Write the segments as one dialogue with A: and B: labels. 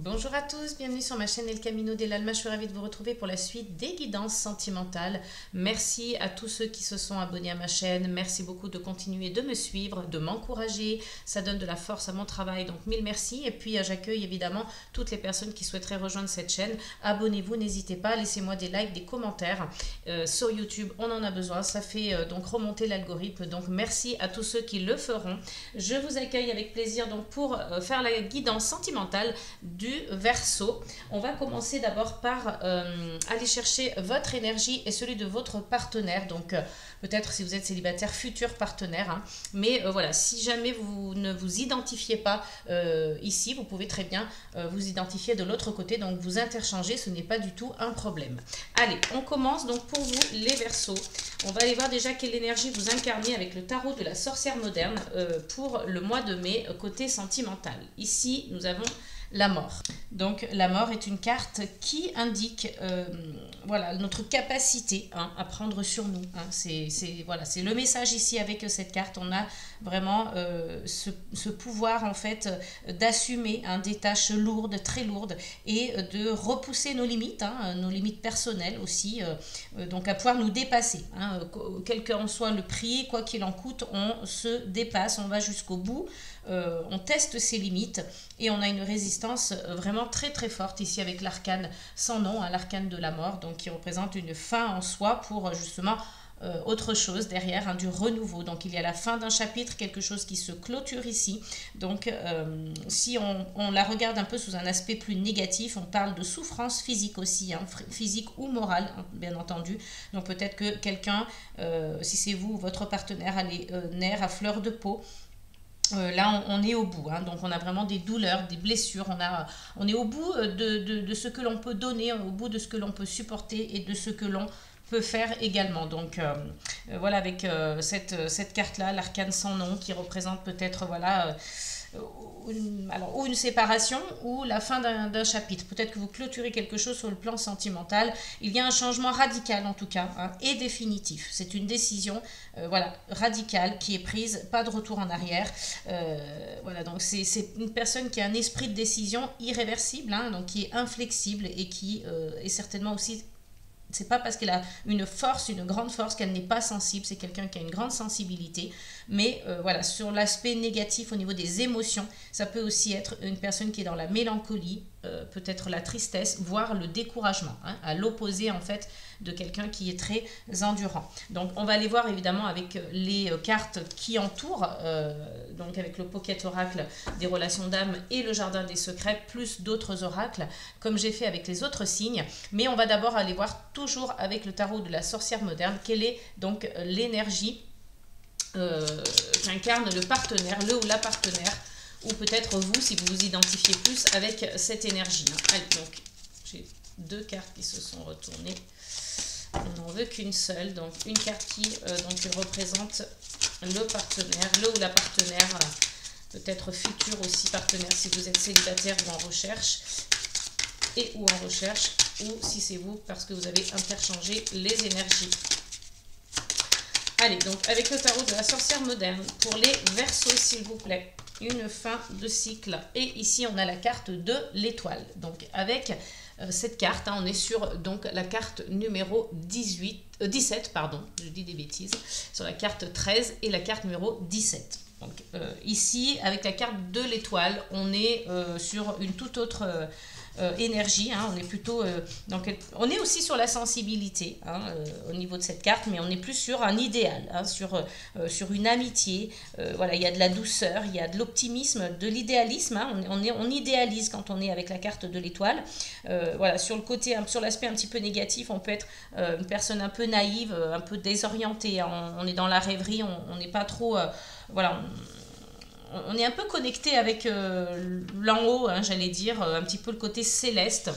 A: Bonjour à tous, bienvenue sur ma chaîne El Camino del Alma. Je suis ravie de vous retrouver pour la suite des guidances sentimentales. Merci à tous ceux qui se sont abonnés à ma chaîne. Merci beaucoup de continuer de me suivre, de m'encourager. Ça donne de la force à mon travail, donc mille merci. Et puis j'accueille évidemment toutes les personnes qui souhaiteraient rejoindre cette chaîne. Abonnez-vous, n'hésitez pas, laissez-moi des likes, des commentaires. Sur YouTube, on en a besoin. Ça fait donc remonter l'algorithme. Donc merci à tous ceux qui le feront. Je vous accueille avec plaisir donc pour faire la guidance sentimentale du Verseau. On va commencer d'abord par aller chercher votre énergie et celui de votre partenaire. Donc peut-être si vous êtes célibataire, futur partenaire. Hein. Mais voilà, si jamais vous ne vous identifiez pas ici, vous pouvez très bien vous identifier de l'autre côté. Donc vous interchangez, ce n'est pas du tout un problème. Allez, on commence donc pour vous les Verseaux. On va aller voir déjà quelle énergie vous incarnez avec le tarot de la sorcière moderne pour le mois de mai côté sentimental. Ici, nous avons la mort. Donc la mort est une carte qui indique voilà, notre capacité à prendre sur nous. Hein. C'est le message ici avec cette carte. On a vraiment ce pouvoir en fait d'assumer des tâches lourdes, très lourdes, et de repousser nos limites personnelles aussi, donc à pouvoir nous dépasser. Hein. Quel qu'en soit le prix, quoi qu'il en coûte, on se dépasse, on va jusqu'au bout. On teste ses limites et on a une résistance vraiment très très forte ici avec l'arcane sans nom, l'arcane de la mort, donc qui représente une fin en soi pour justement autre chose derrière, du renouveau. Donc il y a la fin d'un chapitre, quelque chose qui se clôture ici. Donc si on la regarde un peu sous un aspect plus négatif, on parle de souffrance physique aussi, physique ou morale, bien entendu. Donc peut-être que quelqu'un, si c'est vous ou votre partenaire, a les nerfs à fleur de peau. Là on est au bout, donc on a vraiment des douleurs, des blessures, on est au bout de ce que l'on peut donner, au bout de ce que l'on peut supporter et de ce que l'on peut faire également. Donc voilà, avec cette carte là, l'arcane sans nom, qui représente peut-être voilà ou une séparation ou la fin d'un chapitre. Peut-être que vous clôturez quelque chose sur le plan sentimental. Il y a un changement radical en tout cas, et définitif. C'est une décision voilà, radicale qui est prise, pas de retour en arrière. Voilà, donc c'est une personne qui a un esprit de décision irréversible, donc qui est inflexible et qui est certainement aussi... C'est pas parce qu'elle a une force, une grande force, qu'elle n'est pas sensible. C'est quelqu'un qui a une grande sensibilité. Mais voilà, sur l'aspect négatif au niveau des émotions, ça peut aussi être une personne qui est dans la mélancolie, peut-être la tristesse, voire le découragement, à l'opposé en fait de quelqu'un qui est très endurant. Donc on va aller voir évidemment avec les cartes qui entourent, donc avec le Pocket Oracle des relations d'âme et le Jardin des secrets, plus d'autres oracles, comme j'ai fait avec les autres signes. Mais on va d'abord aller voir toujours avec le tarot de la sorcière moderne, quelle est donc l'énergie qu'incarne le partenaire, le ou la partenaire, ou peut-être vous, si vous vous identifiez plus avec cette énergie. Allez, donc j'ai deux cartes qui se sont retournées. On n'en veut qu'une seule, donc une carte qui donc représente le partenaire, le ou la partenaire, peut-être futur aussi partenaire si vous êtes célibataire ou en recherche, ou en recherche, ou si c'est vous parce que vous avez interchangé les énergies. Allez, donc avec le tarot de la sorcière moderne, pour les Verseaux s'il vous plaît, une fin de cycle. Et ici on a la carte de l'étoile. Donc avec cette carte, on est sur donc la carte numéro 17, pardon, je dis des bêtises, sur la carte 13 et la carte numéro 17. Donc ici, avec la carte de l'étoile, on est sur une toute autre énergie, on est plutôt on est aussi sur la sensibilité au niveau de cette carte, mais on est plus sur un idéal, sur une amitié. Voilà, il y a de la douceur, il y a de l'optimisme, de l'idéalisme, on idéalise quand on est avec la carte de l'étoile. Voilà, sur le côté, sur l'aspect un petit peu négatif, on peut être une personne un peu naïve, un peu désorientée, on est dans la rêverie, on n'est pas trop voilà, on est un peu connecté avec l'en haut, j'allais dire, un petit peu le côté céleste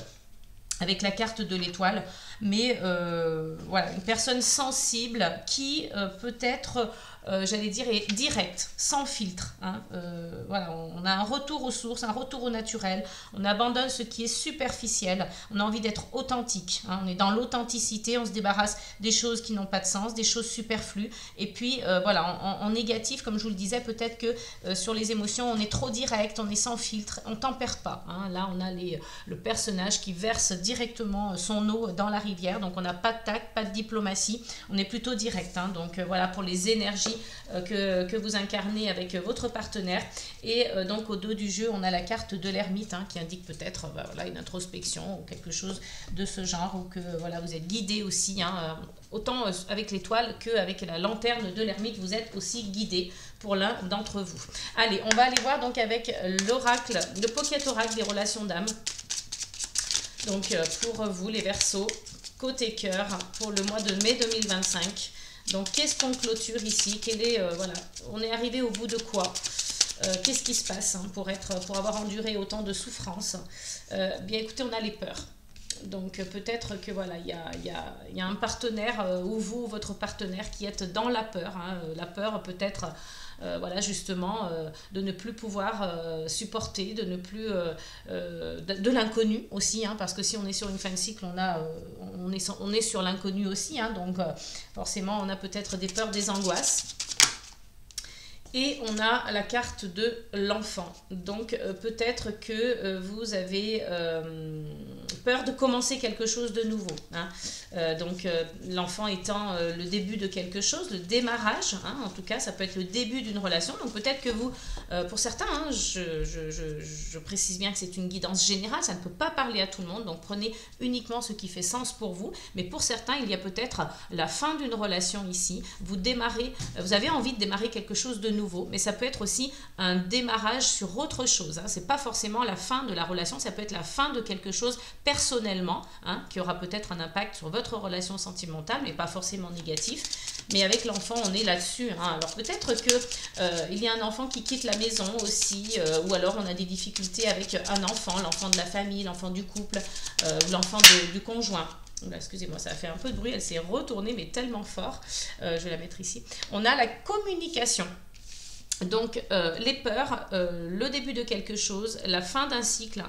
A: avec la carte de l'étoile, mais voilà, une personne sensible qui peut-être j'allais dire, est direct, sans filtre. Hein. Voilà, on a un retour aux sources, un retour au naturel. On abandonne ce qui est superficiel. On a envie d'être authentique. Hein. On est dans l'authenticité, on se débarrasse des choses qui n'ont pas de sens, des choses superflues. Et puis, voilà, en négatif, comme je vous le disais, peut-être que sur les émotions, on est trop direct, on est sans filtre, on tempère pas. Hein. Là, on a le personnage qui verse directement son eau dans la rivière. Donc, on n'a pas de tact, pas de diplomatie. On est plutôt direct. Hein. Donc, voilà pour les énergies que vous incarnez avec votre partenaire. Et donc, au dos du jeu, on a la carte de l'ermite hein, qui indique peut-être voilà, une introspection ou quelque chose de ce genre. Ou que voilà, vous êtes guidé aussi. Hein, autant avec l'étoile qu'avec la lanterne de l'ermite, vous êtes aussi guidé pour l'un d'entre vous. Allez, on va aller voir donc avec l'oracle, le pocket oracle des relations d'âme. Donc, pour vous, les Verseaux, côté cœur, pour le mois de mai 2025. Donc, qu'est-ce qu'on clôture ici? Voilà, on est arrivé au bout de quoi? Qu'est-ce qui se passe hein, pour avoir enduré autant de souffrances? Bien, écoutez, on a les peurs. Donc, peut-être que voilà, il y a un partenaire ou vous, votre partenaire, qui êtes dans la peur. Hein, la peur peut-être... voilà justement de ne plus pouvoir supporter, de ne plus de l'inconnu aussi hein, parce que si on est sur une fin de cycle on est sur l'inconnu aussi hein, donc forcément on a peut-être des peurs, des angoisses. Et on a la carte de l'enfant. Donc peut-être que vous avez peur de commencer quelque chose de nouveau. Hein. Donc l'enfant étant le début de quelque chose, le démarrage. Hein, en tout cas, ça peut être le début d'une relation. Donc peut-être que vous, pour certains, hein, je précise bien que c'est une guidance générale. Ça ne peut pas parler à tout le monde. Donc prenez uniquement ce qui fait sens pour vous. Mais pour certains, il y a peut-être la fin d'une relation ici. Vous avez envie de démarrer quelque chose de nouveau, mais ça peut être aussi un démarrage sur autre chose. Hein. Ce n'est pas forcément la fin de la relation, ça peut être la fin de quelque chose personnellement, hein, qui aura peut-être un impact sur votre relation sentimentale, mais pas forcément négatif. Mais avec l'enfant, on est là-dessus. Hein. Alors peut-être qu'il y a un enfant qui quitte la maison aussi, ou alors on a des difficultés avec un enfant, l'enfant de la famille, l'enfant du couple, ou l'enfant du conjoint. Excusez-moi, ça a fait un peu de bruit, elle s'est retournée, mais tellement fort. Je vais la mettre ici. On a la communication. Donc les peurs, le début de quelque chose, la fin d'un cycle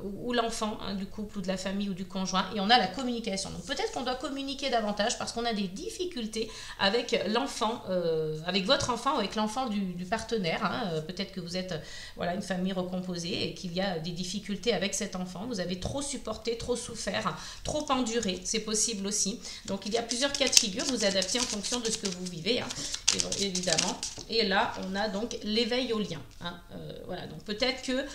A: ou l'enfant hein, du couple ou de la famille ou du conjoint, et on a la communication. Donc peut-être qu'on doit communiquer davantage parce qu'on a des difficultés avec l'enfant, avec votre enfant ou avec l'enfant du partenaire. Hein. Peut-être que vous êtes voilà, une famille recomposée et qu'il y a des difficultés avec cet enfant. Vous avez trop supporté, trop souffert, trop enduré, c'est possible aussi. Donc il y a plusieurs cas de figure, vous adaptez en fonction de ce que vous vivez, hein, évidemment. Et là, on a donc l'éveil au lien. Hein. Voilà, donc peut-être que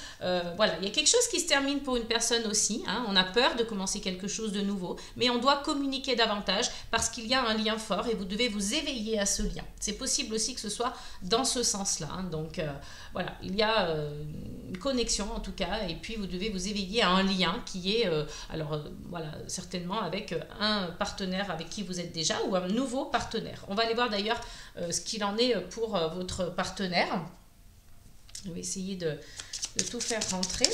A: voilà, il y a quelque chose qui se termine pour une personne aussi. Hein. On a peur de commencer quelque chose de nouveau, mais on doit communiquer davantage parce qu'il y a un lien fort et vous devez vous éveiller à ce lien. C'est possible aussi que ce soit dans ce sens-là. Hein. Donc voilà, il y a une connexion en tout cas, et puis vous devez vous éveiller à un lien qui est, voilà, certainement avec un partenaire avec qui vous êtes déjà ou un nouveau partenaire. On va aller voir d'ailleurs ce qu'il en est pour votre partenaire. Je vais essayer de tout faire rentrer.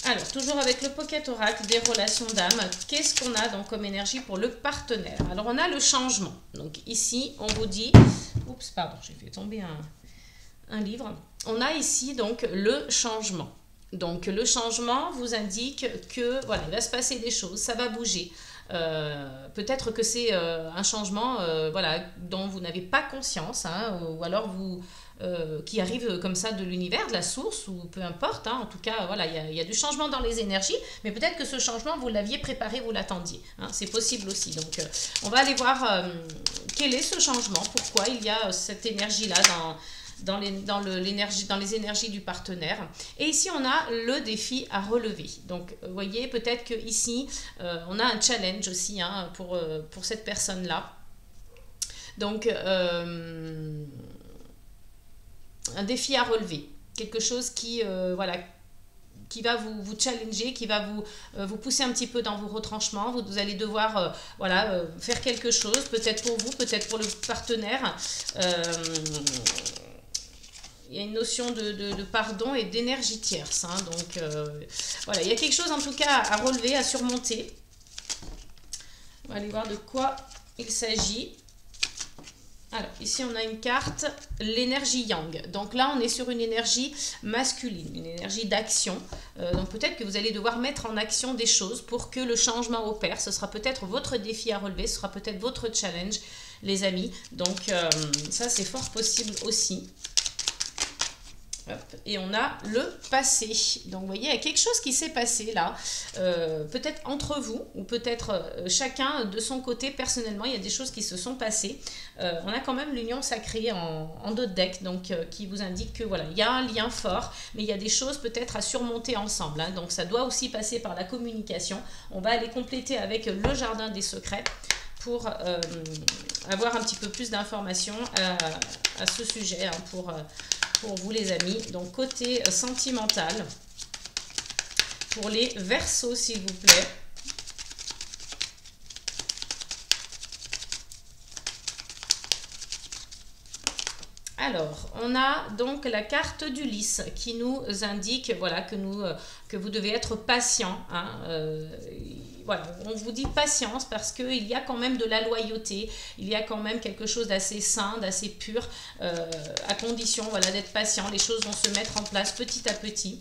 A: Alors, toujours avec le Pocket Oracle des relations d'âme, qu'est-ce qu'on a donc comme énergie pour le partenaire? Alors, on a le changement. Donc, ici, on vous dit... Oups, pardon, j'ai fait tomber un livre. On a ici, donc, le changement. Donc, le changement vous indique que, voilà, il va se passer des choses, ça va bouger. Peut-être que c'est un changement voilà, dont vous n'avez pas conscience, hein, ou alors qui arrive comme ça de l'univers, de la source, ou peu importe. Hein, en tout cas, voilà, il y a du changement dans les énergies, mais peut-être que ce changement, vous l'aviez préparé, vous l'attendiez. Hein, c'est possible aussi. Donc, on va aller voir quel est ce changement, pourquoi il y a cette énergie-là dans les énergies du partenaire. Et ici, on a le défi à relever. Donc, vous voyez, peut-être qu'ici, on a un challenge aussi hein, pour cette personne-là. Donc, un défi à relever. Quelque chose qui, voilà, qui va vous challenger, qui va vous pousser un petit peu dans vos retranchements. Vous allez devoir voilà, faire quelque chose, peut-être pour vous, peut-être pour le partenaire. Il y a une notion de pardon et d'énergie tierce. Hein, donc, voilà, il y a quelque chose en tout cas à relever, à surmonter. On va aller voir de quoi il s'agit... Alors, ici, on a une carte, l'énergie yang. Donc là, on est sur une énergie masculine, une énergie d'action. Donc peut-être que vous allez devoir mettre en action des choses pour que le changement opère. Ce sera peut-être votre défi à relever, ce sera peut-être votre challenge, les amis. Donc ça, c'est fort possible aussi. Hop, et on a le passé. Donc vous voyez, il y a quelque chose qui s'est passé là, peut-être entre vous ou peut-être chacun de son côté personnellement, il y a des choses qui se sont passées. On a quand même l'union sacrée en d'autres decks, donc qui vous indique que voilà, il y a un lien fort, mais il y a des choses peut-être à surmonter ensemble, hein. Donc ça doit aussi passer par la communication. On va aller compléter avec le jardin des secrets pour avoir un petit peu plus d'informations à ce sujet, hein, pour vous les amis. Donc côté sentimental, pour les Verseaux s'il vous plaît. Alors, on a donc la carte d'Ulysse qui nous indique voilà, que vous devez être patient, hein, voilà, on vous dit patience parce qu'il y a quand même de la loyauté, il y a quand même quelque chose d'assez sain, d'assez pur, à condition voilà, d'être patient. Les choses vont se mettre en place petit à petit.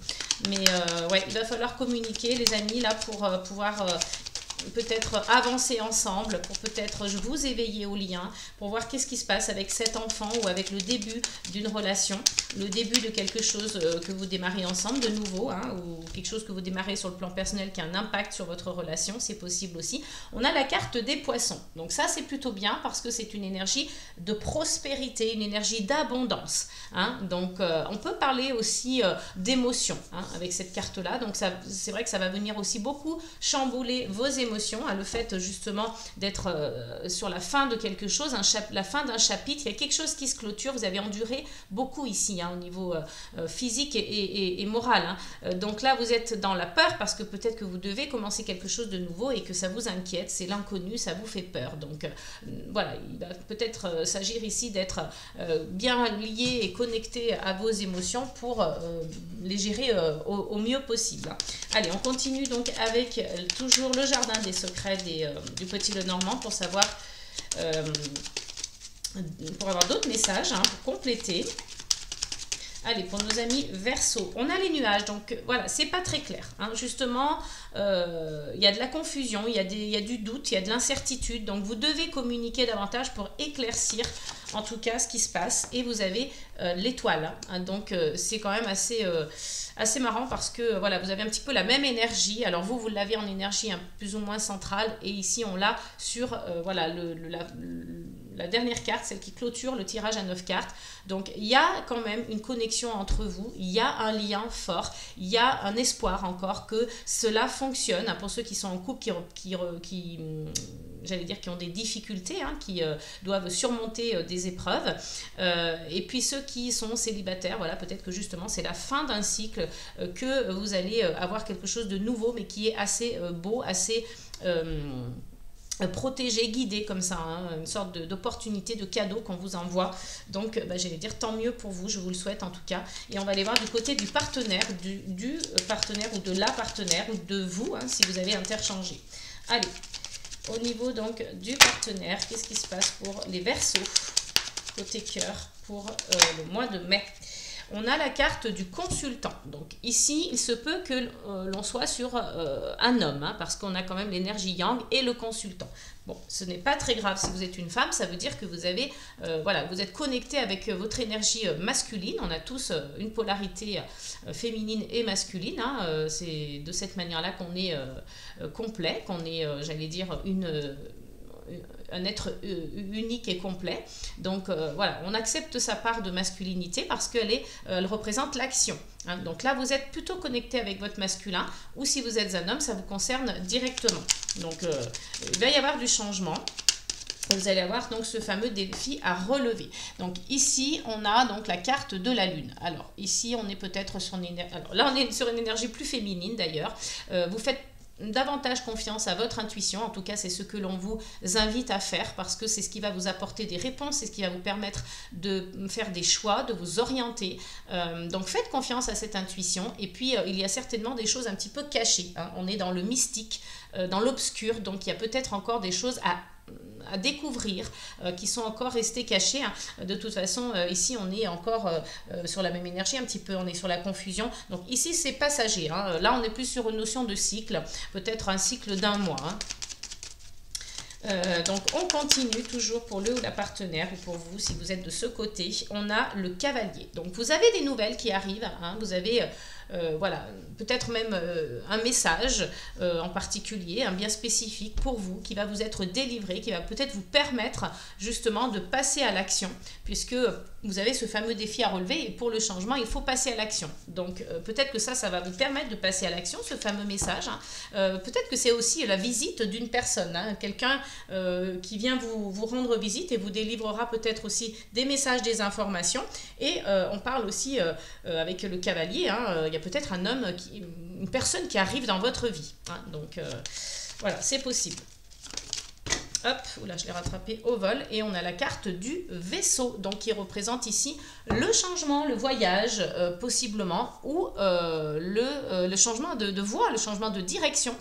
A: Mais ouais, il va falloir communiquer les amis là pour pouvoir... peut-être avancer ensemble, pour peut-être vous éveiller au lien, pour voir qu'est-ce qui se passe avec cet enfant ou avec le début d'une relation, le début de quelque chose que vous démarrez ensemble de nouveau, hein, ou quelque chose que vous démarrez sur le plan personnel qui a un impact sur votre relation, c'est possible aussi. On a la carte des poissons, donc ça c'est plutôt bien parce que c'est une énergie de prospérité, une énergie d'abondance, hein. Donc on peut parler aussi d'émotion, hein, avec cette carte-là, donc c'est vrai que ça va venir aussi beaucoup chambouler vos émotions, hein, le fait justement d'être sur la fin de quelque chose, la fin d'un chapitre, il y a quelque chose qui se clôture, vous avez enduré beaucoup ici, hein, au niveau physique et moral, hein. Donc là vous êtes dans la peur parce que peut-être que vous devez commencer quelque chose de nouveau et que ça vous inquiète, c'est l'inconnu, ça vous fait peur. Donc voilà, il va peut-être s'agir ici d'être bien lié et connecté à vos émotions pour les gérer au mieux possible. Allez, on continue donc avec toujours le jardin des secrets du Petit Lenormand pour savoir, pour avoir d'autres messages, hein, pour compléter. Allez, pour nos amis Verseaux, on a les nuages, donc voilà, c'est pas très clair, hein. Justement, il y a de la confusion, il y a du doute, il y a de l'incertitude, donc vous devez communiquer davantage pour éclaircir en tout cas ce qui se passe. Et vous avez l'étoile, hein, donc c'est quand même assez marrant parce que voilà, vous avez un petit peu la même énergie. Alors vous l'avez en énergie plus ou moins centrale, et ici on l'a sur voilà, la dernière carte, celle qui clôture le tirage à 9 cartes. Donc il y a quand même une connexion entre vous, il y a un lien fort, il y a un espoir encore que cela fonctionne, hein, pour ceux qui sont en couple, j'allais dire qui ont des difficultés, hein, qui doivent surmonter des épreuves, et puis ceux qui sont célibataires, voilà, peut-être que justement c'est la fin d'un cycle, que vous allez avoir quelque chose de nouveau mais qui est assez beau, assez protégé, guidé comme ça, hein, une sorte d'opportunité, de cadeau qu'on vous envoie. Donc j'allais dire tant mieux pour vous, je vous le souhaite en tout cas. Et on va aller voir du côté du partenaire, du partenaire ou de la partenaire, ou de vous, hein, si vous avez interchangé. Allez, au niveau donc du partenaire, qu'est-ce qui se passe pour les Verseaux côté cœur pour le mois de mai? On a la carte du consultant. Donc ici, il se peut que l'on soit sur un homme, hein, parce qu'on a quand même l'énergie yang et le consultant. Bon, ce n'est pas très grave si vous êtes une femme, ça veut dire que vous avez, voilà, vous êtes connecté avec votre énergie masculine. On a tous une polarité féminine et masculine, hein, c'est de cette manière-là qu'on est complet, qu'on est, j'allais dire, un être unique et complet. Donc voilà, on accepte sa part de masculinité parce qu'elle représente l'action, hein. Donc là vous êtes plutôt connecté avec votre masculin, ou si vous êtes un homme, ça vous concerne directement. Donc il va y avoir du changement. Vous allez avoir donc ce fameux défi à relever. Donc ici, on a donc la carte de la lune. Alors ici, on est peut-être sur une énergie... Alors là, on est sur une énergie plus féminine d'ailleurs. Vous faites davantage confiance à votre intuition, en tout cas c'est ce que l'on vous invite à faire, parce que c'est ce qui va vous apporter des réponses, c'est ce qui va vous permettre de faire des choix, de vous orienter. Donc faites confiance à cette intuition, et puis il y a certainement des choses un petit peu cachées, hein. On est dans le mystique, dans l'obscur, donc il y a peut-être encore des choses à découvrir, qui sont encore restés cachés. Hein. De toute façon, ici, on est encore sur la même énergie, un petit peu, on est sur la confusion. Donc ici, c'est passager. Hein. Là, on est plus sur une notion de cycle, peut-être un cycle d'un mois. Hein. Donc on continue toujours pour le ou la partenaire ou pour vous si vous êtes de ce côté. On a le cavalier. Donc vous avez des nouvelles qui arrivent. Hein, vous avez voilà, peut-être même un message en particulier, un bien spécifique pour vous qui va vous être délivré, qui va peut-être vous permettre justement de passer à l'action puisque vous avez ce fameux défi à relever et pour le changement, il faut passer à l'action. Donc peut-être que ça va vous permettre de passer à l'action, ce fameux message. Hein. Peut-être que c'est aussi la visite d'une personne, hein, quelqu'un qui vient vous rendre visite et vous délivrera peut-être aussi des messages, des informations. Et on parle aussi avec le cavalier, hein, il y a peut-être un homme, une personne qui arrive dans votre vie. Hein. Donc voilà, c'est possible. Hop, oula, je l'ai rattrapé au vol. Et on a la carte du vaisseau, donc qui représente ici le changement, le voyage, possiblement, ou le changement de voie, le changement de direction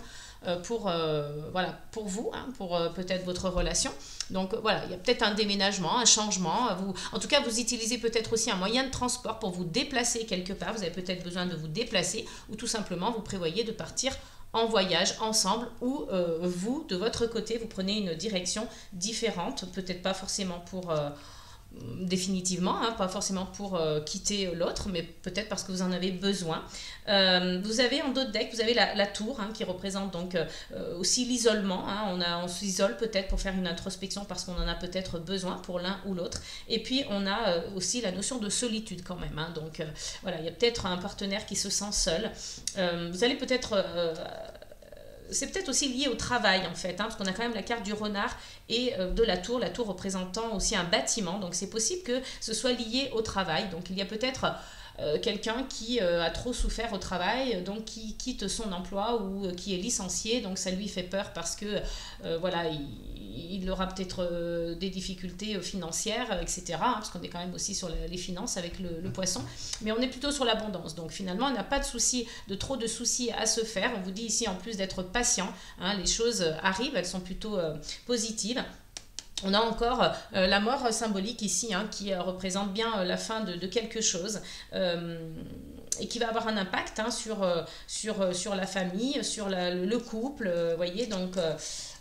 A: voilà, pour vous, hein, pour peut-être votre relation. Donc voilà, il y a peut-être un déménagement, un changement. En tout cas, vous utilisez peut-être aussi un moyen de transport pour vous déplacer quelque part. Vous avez peut-être besoin de vous déplacer ou tout simplement vous prévoyez de partir en voyage ensemble ou vous, de votre côté, vous prenez une direction différente, peut-être pas forcément pour définitivement, hein, pas forcément pour quitter l'autre, mais peut-être parce que vous en avez besoin. Vous avez en dos de deck, vous avez la tour hein, qui représente donc aussi l'isolement. Hein, on s'isole peut-être pour faire une introspection parce qu'on en a peut-être besoin pour l'un ou l'autre. Et puis on a aussi la notion de solitude quand même. Hein, donc voilà, il y a peut-être un partenaire qui se sent seul. Vous allez peut-être c'est peut-être aussi lié au travail en fait, hein, parce qu'on a quand même la carte du renard et de la tour représentant aussi un bâtiment, donc c'est possible que ce soit lié au travail. Donc il y a peut-être quelqu'un qui a trop souffert au travail, donc qui quitte son emploi ou qui est licencié, donc ça lui fait peur parce que voilà, il aura peut-être des difficultés financières, etc. Hein, parce qu'on est quand même aussi sur les finances avec le poisson, mais on est plutôt sur l'abondance. Donc finalement, on n'a pas trop de soucis à se faire. On vous dit ici en plus d'être patient, hein, les choses arrivent, elles sont plutôt positives. On a encore la mort symbolique ici, hein, qui représente bien la fin de quelque chose et qui va avoir un impact hein, sur la famille, sur le couple, voyez, donc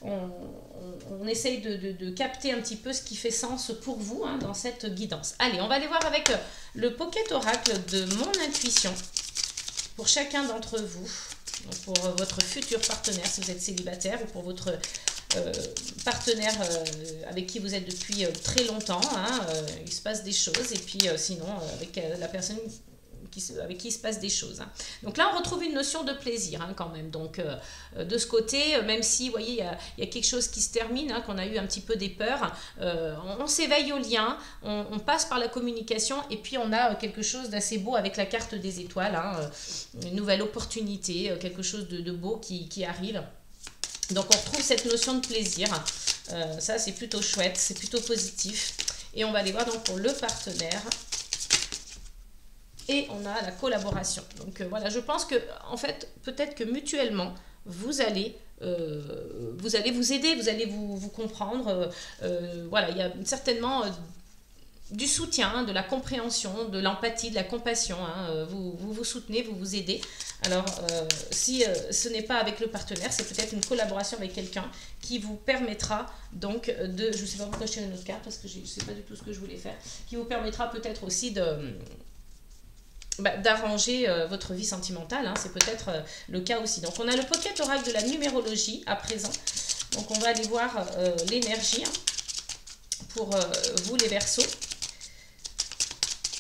A: on essaye de capter un petit peu ce qui fait sens pour vous hein, dans cette guidance. Allez, on va aller voir avec le Pocket Oracle de mon intuition pour chacun d'entre vous, donc pour votre futur partenaire si vous êtes célibataire ou pour votre partenaire avec qui vous êtes depuis très longtemps, hein, il se passe des choses et puis sinon avec la personne avec qui il se passe des choses. Hein. Donc là, on retrouve une notion de plaisir hein, quand même. Donc de ce côté, même si, vous voyez, il y a quelque chose qui se termine, hein, qu'on a eu un petit peu des peurs, on s'éveille au lien, on passe par la communication et puis on a quelque chose d'assez beau avec la carte des étoiles, hein, une nouvelle opportunité, quelque chose de beau qui arrive. Donc on retrouve cette notion de plaisir, ça c'est plutôt chouette, c'est plutôt positif. Et on va aller voir donc pour le partenaire. Et on a la collaboration. Donc voilà, je pense que en fait, peut-être que mutuellement, vous allez vous aider, vous allez vous comprendre. Voilà, il y a certainement du soutien, de la compréhension, de l'empathie, de la compassion. Hein. Vous soutenez, vous vous aidez. Alors, si ce n'est pas avec le partenaire, c'est peut-être une collaboration avec quelqu'un qui vous permettra donc de... Je ne sais pas pourquoi je tire une autre carte parce que je ne sais pas du tout ce que je voulais faire. Qui vous permettra peut-être aussi d'arranger votre vie sentimentale. Hein. C'est peut-être le cas aussi. Donc, on a le Pocket Oracle de la numérologie à présent. Donc, on va aller voir l'énergie hein, pour vous les Verseaux.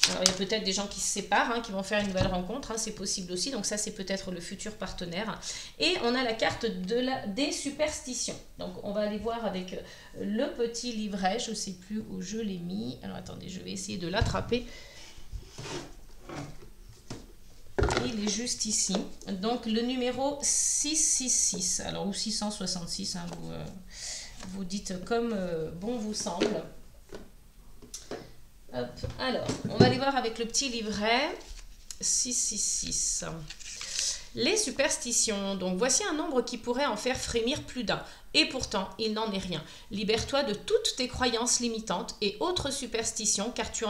A: Alors, il y a peut-être des gens qui se séparent, hein, qui vont faire une nouvelle rencontre, hein, c'est possible aussi. Donc ça, c'est peut-être le futur partenaire. Et on a la carte des superstitions. Donc on va aller voir avec le petit livret. Je ne sais plus où je l'ai mis. Alors attendez, je vais essayer de l'attraper. Il est juste ici. Donc le numéro 666, alors ou 666, hein, vous dites comme bon vous semble. Hop, alors, on va aller voir avec le petit livret 666. Les superstitions, donc voici un nombre qui pourrait en faire frémir plus d'un. Et pourtant, il n'en est rien. Libère-toi de toutes tes croyances limitantes et autres superstitions, car tu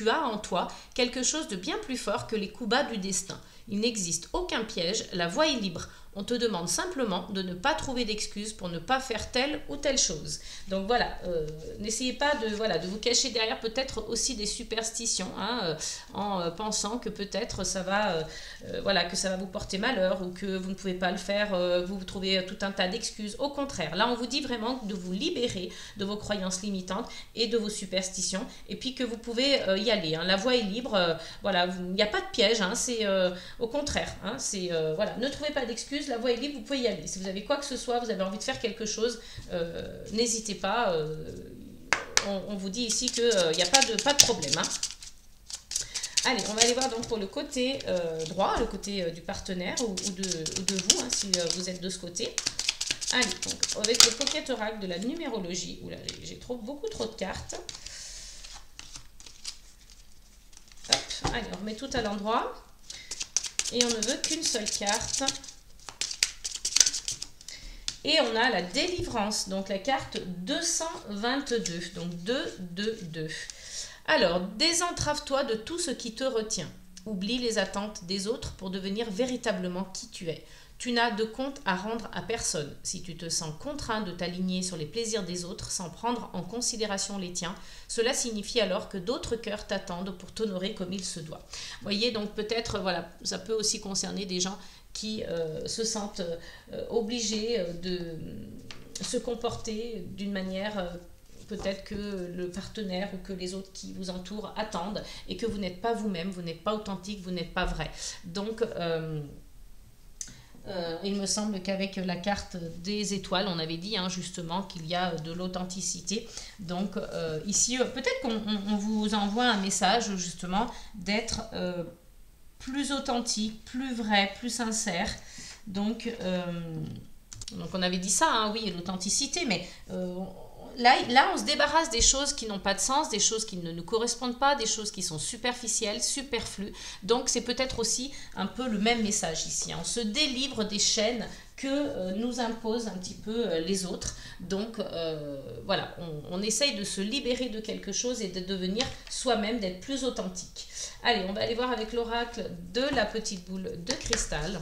A: as en toi quelque chose de bien plus fort que les coups bas du destin. Il n'existe aucun piège, la voie est libre. On te demande simplement de ne pas trouver d'excuses pour ne pas faire telle ou telle chose. Donc voilà, n'essayez pas de vous cacher derrière peut-être aussi des superstitions, hein, en pensant que peut-être ça va, que ça va vous porter malheur ou que vous ne pouvez pas le faire, vous trouvez tout un tas d'excuses. Au contraire, là on vous dit vraiment de vous libérer de vos croyances limitantes et de vos superstitions, et puis que vous pouvez y aller. Hein. La voie est libre, il n'y a pas de piège, hein, c'est au contraire, hein, ne trouvez pas d'excuses. La voie est libre, vous pouvez y aller. Si vous avez quoi que ce soit, vous avez envie de faire quelque chose, n'hésitez pas. On vous dit ici qu'il n'y a pas de problème. Hein. Allez, on va aller voir donc pour le côté droit, le côté du partenaire ou de vous, hein, si vous êtes de ce côté. Allez, donc avec le Pocket Oracle de la numérologie. Oula, j'ai beaucoup trop de cartes. Hop, allez, on remet tout à l'endroit. Et on ne veut qu'une seule carte. Et on a la délivrance, donc la carte 222, donc 2, 2, 2. Alors, désentrave-toi de tout ce qui te retient. Oublie les attentes des autres pour devenir véritablement qui tu es. Tu n'as de compte à rendre à personne. Si tu te sens contraint de t'aligner sur les plaisirs des autres sans prendre en considération les tiens, cela signifie alors que d'autres cœurs t'attendent pour t'honorer comme il se doit. Voyez, donc peut-être, voilà, ça peut aussi concerner des gens qui se sentent obligés de se comporter d'une manière peut-être que le partenaire ou que les autres qui vous entourent attendent et que vous n'êtes pas vous-même, vous n'êtes pas authentique, vous n'êtes pas vrai. Donc, il me semble qu'avec la carte des étoiles, on avait dit hein, justement qu'il y a de l'authenticité. Donc ici, peut-être qu'on vous envoie un message justement d'être plus authentique, plus vrai, plus sincère. Donc on avait dit ça, hein, oui, l'authenticité, mais là, on se débarrasse des choses qui n'ont pas de sens, des choses qui ne nous correspondent pas, des choses qui sont superficielles, superflues. Donc, c'est peut-être aussi un peu le même message ici. Hein. On se délivre des chaînes que nous imposent un petit peu les autres. Donc, voilà, on essaye de se libérer de quelque chose et de devenir soi-même, d'être plus authentique. Allez, on va aller voir avec l'oracle de la petite boule de cristal.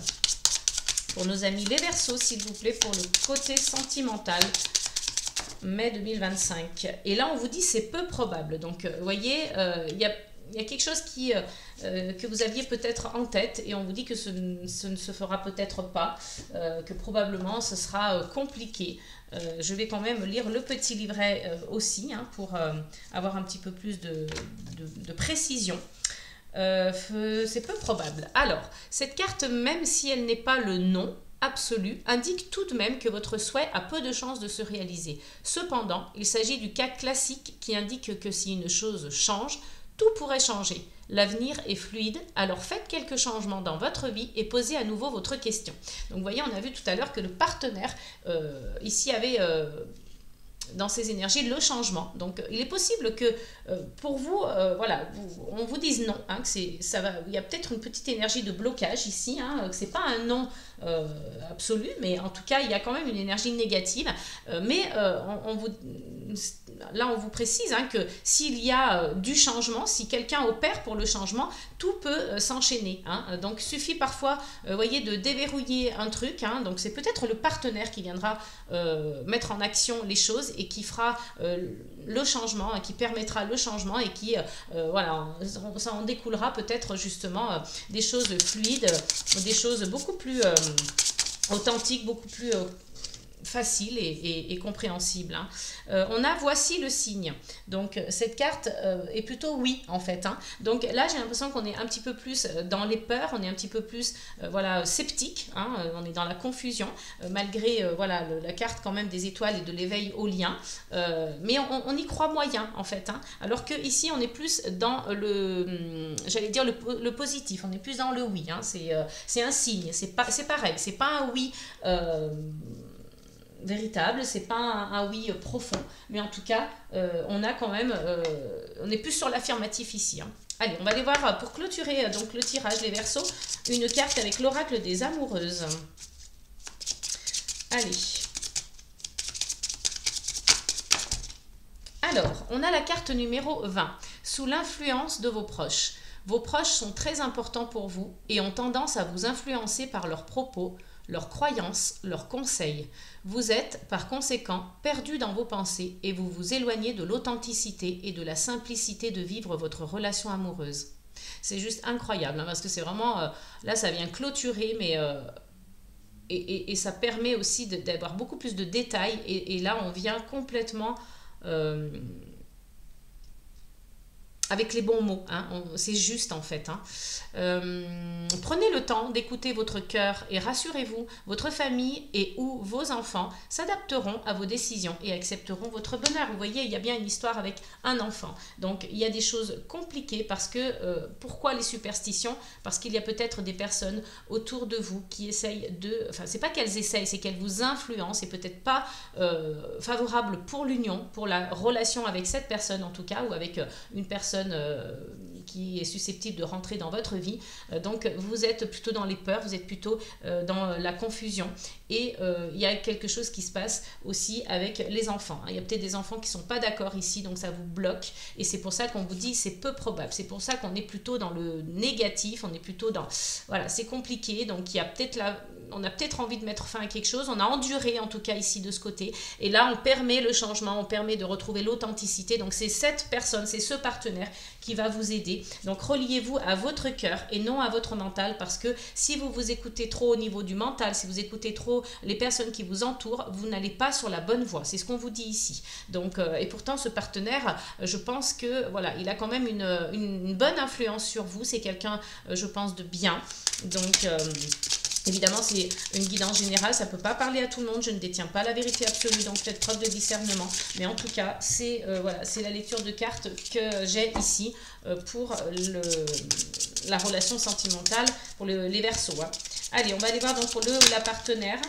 A: Pour nos amis les Verseaux, s'il vous plaît, pour le côté sentimental. Mai 2025. Et là, on vous dit c'est peu probable. Donc, vous voyez, il y a quelque chose que vous aviez peut-être en tête et on vous dit que ce ne se fera peut-être pas, que probablement ce sera compliqué. Je vais quand même lire le petit livret aussi hein, pour avoir un petit peu plus de précision. C'est peu probable. Alors, cette carte, même si elle n'est pas le non absolu, indique tout de même que votre souhait a peu de chances de se réaliser. Cependant, il s'agit du cas classique qui indique que si une chose change, tout pourrait changer. L'avenir est fluide, alors faites quelques changements dans votre vie et posez à nouveau votre question. Donc, vous voyez, on a vu tout à l'heure que le partenaire, ici, avait dans ses énergies le changement. Donc, il est possible que pour vous, on vous dise non, hein, il y a peut-être une petite énergie de blocage ici, hein, que ce n'est pas un non absolu, mais en tout cas, il y a quand même une énergie négative. Là, on vous précise hein, que s'il y a du changement, si quelqu'un opère pour le changement, tout peut s'enchaîner. Hein. Donc, il suffit parfois, voyez, de déverrouiller un truc. Hein. Donc, c'est peut-être le partenaire qui viendra mettre en action les choses et qui fera le changement, qui permettra le changement et qui, ça en découlera peut-être justement des choses fluides, des choses beaucoup plus authentiques, beaucoup plus facile et compréhensible. Hein. On a voici le signe. Donc cette carte est plutôt oui en fait. Hein. Donc là j'ai l'impression qu'on est un petit peu plus dans les peurs, on est un petit peu plus sceptique. Hein. On est dans la confusion malgré la carte quand même des étoiles et de l'éveil au lien. Mais on y croit moyen en fait. Hein. Alors que ici on est plus dans le positif. On est plus dans le oui. Hein. C'est un signe. C'est pareil. C'est pas un oui. Véritable, c'est pas un oui profond, mais en tout cas, on a quand même, on est plus sur l'affirmatif ici. Hein. Allez, on va aller voir pour clôturer donc le tirage, les Verseaux, une carte avec l'oracle des amoureuses. Allez. Alors, on a la carte numéro 20, sous l'influence de vos proches. Vos proches sont très importants pour vous et ont tendance à vous influencer par leurs propos, leurs croyances, leurs conseils. Vous êtes, par conséquent, perdu dans vos pensées et vous vous éloignez de l'authenticité et de la simplicité de vivre votre relation amoureuse. C'est juste incroyable, hein, parce que c'est vraiment... là, ça vient clôturer, mais... et ça permet aussi d'avoir beaucoup plus de détails. Et là, on vient complètement... avec les bons mots, hein, c'est juste en fait. Hein. Prenez le temps d'écouter votre cœur et rassurez-vous, votre famille et ou vos enfants s'adapteront à vos décisions et accepteront votre bonheur. Vous voyez, il y a bien une histoire avec un enfant. Donc, il y a des choses compliquées parce que, pourquoi les superstitions? Parce qu'il y a peut-être des personnes autour de vous qui essayent de... Enfin, c'est pas qu'elles essayent, c'est qu'elles vous influencent et peut-être pas favorables pour l'union, pour la relation avec cette personne en tout cas, ou avec une personne qui est susceptible de rentrer dans votre vie. Donc vous êtes plutôt dans les peurs, vous êtes plutôt dans la confusion et il y a quelque chose qui se passe aussi avec les enfants. Il y a peut-être des enfants qui ne sont pas d'accord ici, donc ça vous bloque et c'est pour ça qu'on vous dit c'est peu probable, c'est pour ça qu'on est plutôt dans le négatif, on est plutôt dans... Voilà, c'est compliqué, donc il y a peut-être là... On a peut-être envie de mettre fin à quelque chose, on a enduré en tout cas ici de ce côté, et là on permet le changement, on permet de retrouver l'authenticité, donc c'est cette personne, c'est ce partenaire qui va vous aider. Donc reliez-vous à votre cœur et non à votre mental, parce que si vous vous écoutez trop au niveau du mental, si vous écoutez trop les personnes qui vous entourent, vous n'allez pas sur la bonne voie, c'est ce qu'on vous dit ici. Donc, et pourtant ce partenaire, je pense que voilà, il a quand même une bonne influence sur vous, c'est quelqu'un, je pense, de bien. Donc... évidemment, c'est une guidance générale, ça ne peut pas parler à tout le monde, je ne détiens pas la vérité absolue, donc faites preuve de discernement. Mais en tout cas, c'est voilà, c'est la lecture de cartes que j'ai ici pour la relation sentimentale, pour les Verseaux. Hein. Allez, on va aller voir donc pour la partenaire.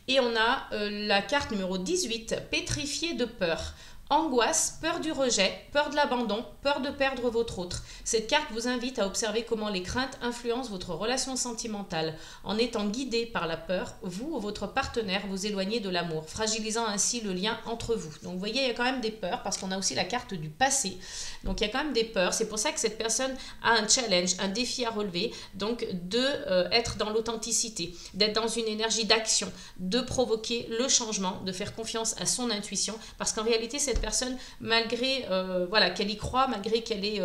A: Et on a la carte numéro 18, pétrifié de peur. Angoisse, peur du rejet, peur de l'abandon, peur de perdre votre autre. Cette carte vous invite à observer comment les craintes influencent votre relation sentimentale. En étant guidé par la peur, vous ou votre partenaire vous éloignez de l'amour, fragilisant ainsi le lien entre vous. Donc vous voyez, il y a quand même des peurs, parce qu'on a aussi la carte du passé. Donc il y a quand même des peurs. C'est pour ça que cette personne a un challenge, un défi à relever, donc de être dans l'authenticité, d'être dans une énergie d'action, de provoquer le changement, de faire confiance à son intuition, parce qu'en réalité, cette personne, malgré voilà, qu'elle y croit, malgré qu'elle est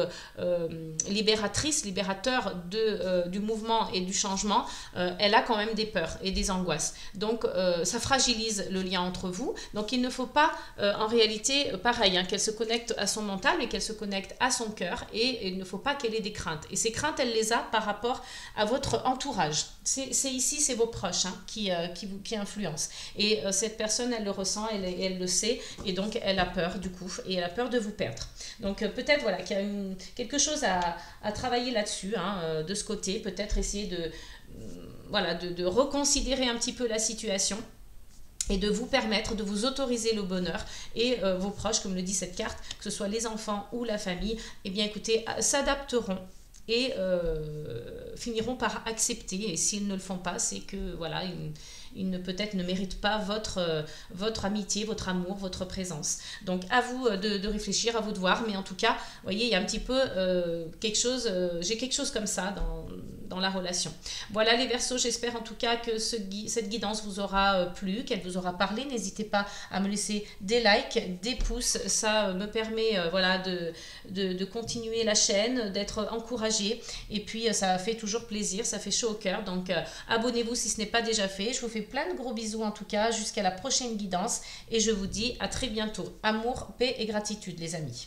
A: libérateur du mouvement et du changement, elle a quand même des peurs et des angoisses. Donc, ça fragilise le lien entre vous. Donc, il ne faut pas, en réalité, pareil, hein, qu'elle se connecte à son mental, mais qu'elle se connecte à son cœur et il ne faut pas qu'elle ait des craintes. Et ces craintes, elle les a par rapport à votre entourage. C'est ici, c'est vos proches hein, qui influencent. Et cette personne, elle le ressent, elle le sait et donc elle a peur du coup et elle a peur de vous perdre. Donc peut-être voilà qu'il y a quelque chose à travailler là-dessus hein, de ce côté, peut-être essayer de reconsidérer un petit peu la situation et de vous permettre de vous autoriser le bonheur et vos proches, comme le dit cette carte, que ce soit les enfants ou la famille, eh bien écoutez, s'adapteront et finiront par accepter. Et s'ils ne le font pas, c'est que voilà, ils peut-être ne méritent pas votre amitié, votre amour, votre présence. Donc à vous de réfléchir, à vous de voir, mais en tout cas, vous voyez, il y a un petit peu quelque chose, j'ai quelque chose comme ça dans la relation. Voilà les Verseaux, j'espère en tout cas que cette guidance vous aura plu, qu'elle vous aura parlé. N'hésitez pas à me laisser des likes, des pouces, ça me permet voilà, de continuer la chaîne, d'être encouragé et puis ça fait toujours plaisir, ça fait chaud au cœur. Donc abonnez-vous si ce n'est pas déjà fait. Je vous fais plein de gros bisous en tout cas, jusqu'à la prochaine guidance et je vous dis à très bientôt. Amour, paix et gratitude les amis.